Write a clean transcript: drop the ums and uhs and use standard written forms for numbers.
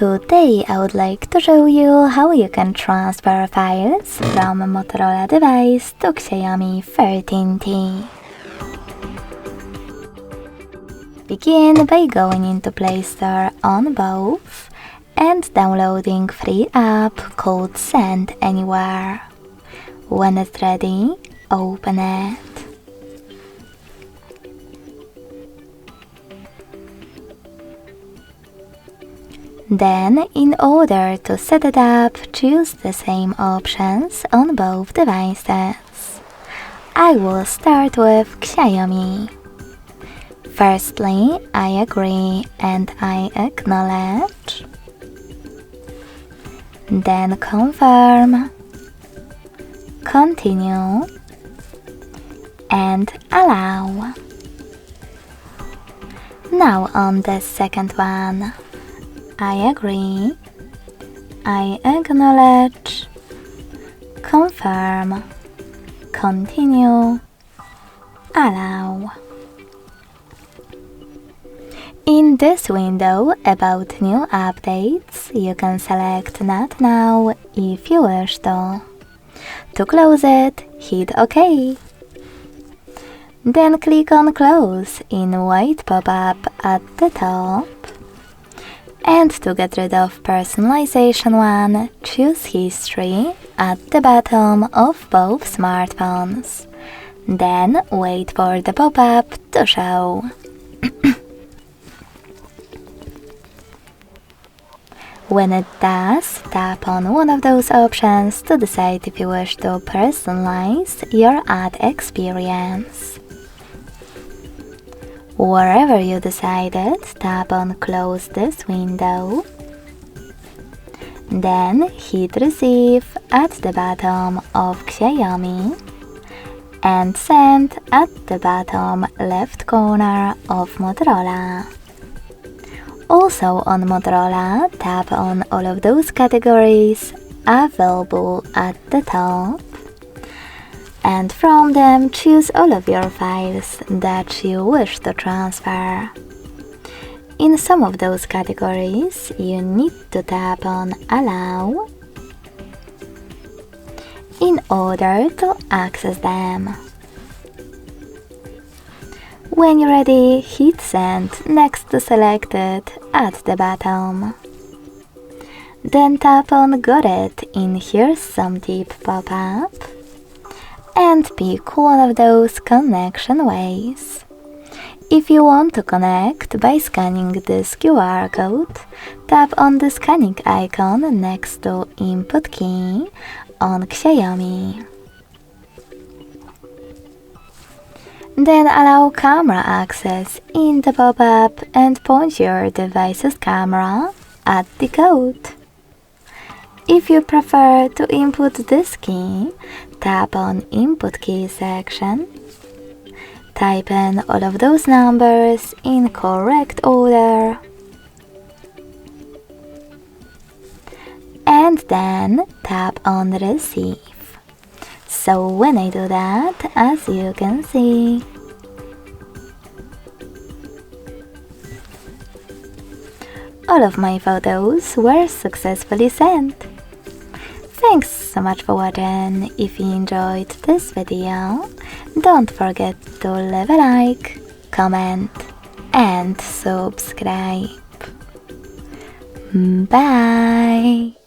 Today I would like to show you how you can transfer files from a Motorola device to Xiaomi 13T. Begin by going into Play Store on both and downloading free app called Send Anywhere. When it's ready, open it. Then, in order to set it up, choose the same options on both devices. I will start with Xiaomi. Firstly, I agree and I acknowledge. Then confirm, continue, and allow. Now on the second one. I agree, I acknowledge, confirm, continue, allow. In this window about new updates, you can select Not Now if you wish to. To close it, hit OK. Then click on Close in white pop-up at the top. And to get rid of personalization one, choose History at the bottom of both smartphones. Then wait for the pop-up to show. When it does, tap on one of those options to decide if you wish to personalize your ad experience. Wherever you decided, tap on Close this window. Then hit Receive at the bottom of Xiaomi and Send at the bottom left corner of Motorola. Also on Motorola, tap on all of those categories available at the top. And from them, choose all of your files that you wish to transfer. In some of those categories, you need to tap on Allow in order to access them. When you're ready, hit Send next to Selected at the bottom. Then tap on Got It in Here's Some Tip pop-up. And pick one of those connection ways. If you want to connect by scanning this QR code, tap on the scanning icon next to Input key on Xiaomi. Then allow camera access in the pop-up and point your device's camera at the code. If you prefer to input this key, tap on Input Key section. Type in all of those numbers in correct order. And then tap on Receive. So when I do that, as you can see, all of my photos were successfully sent. Thanks so much for watching. If you enjoyed this video, don't forget to leave a like, comment and subscribe. Bye!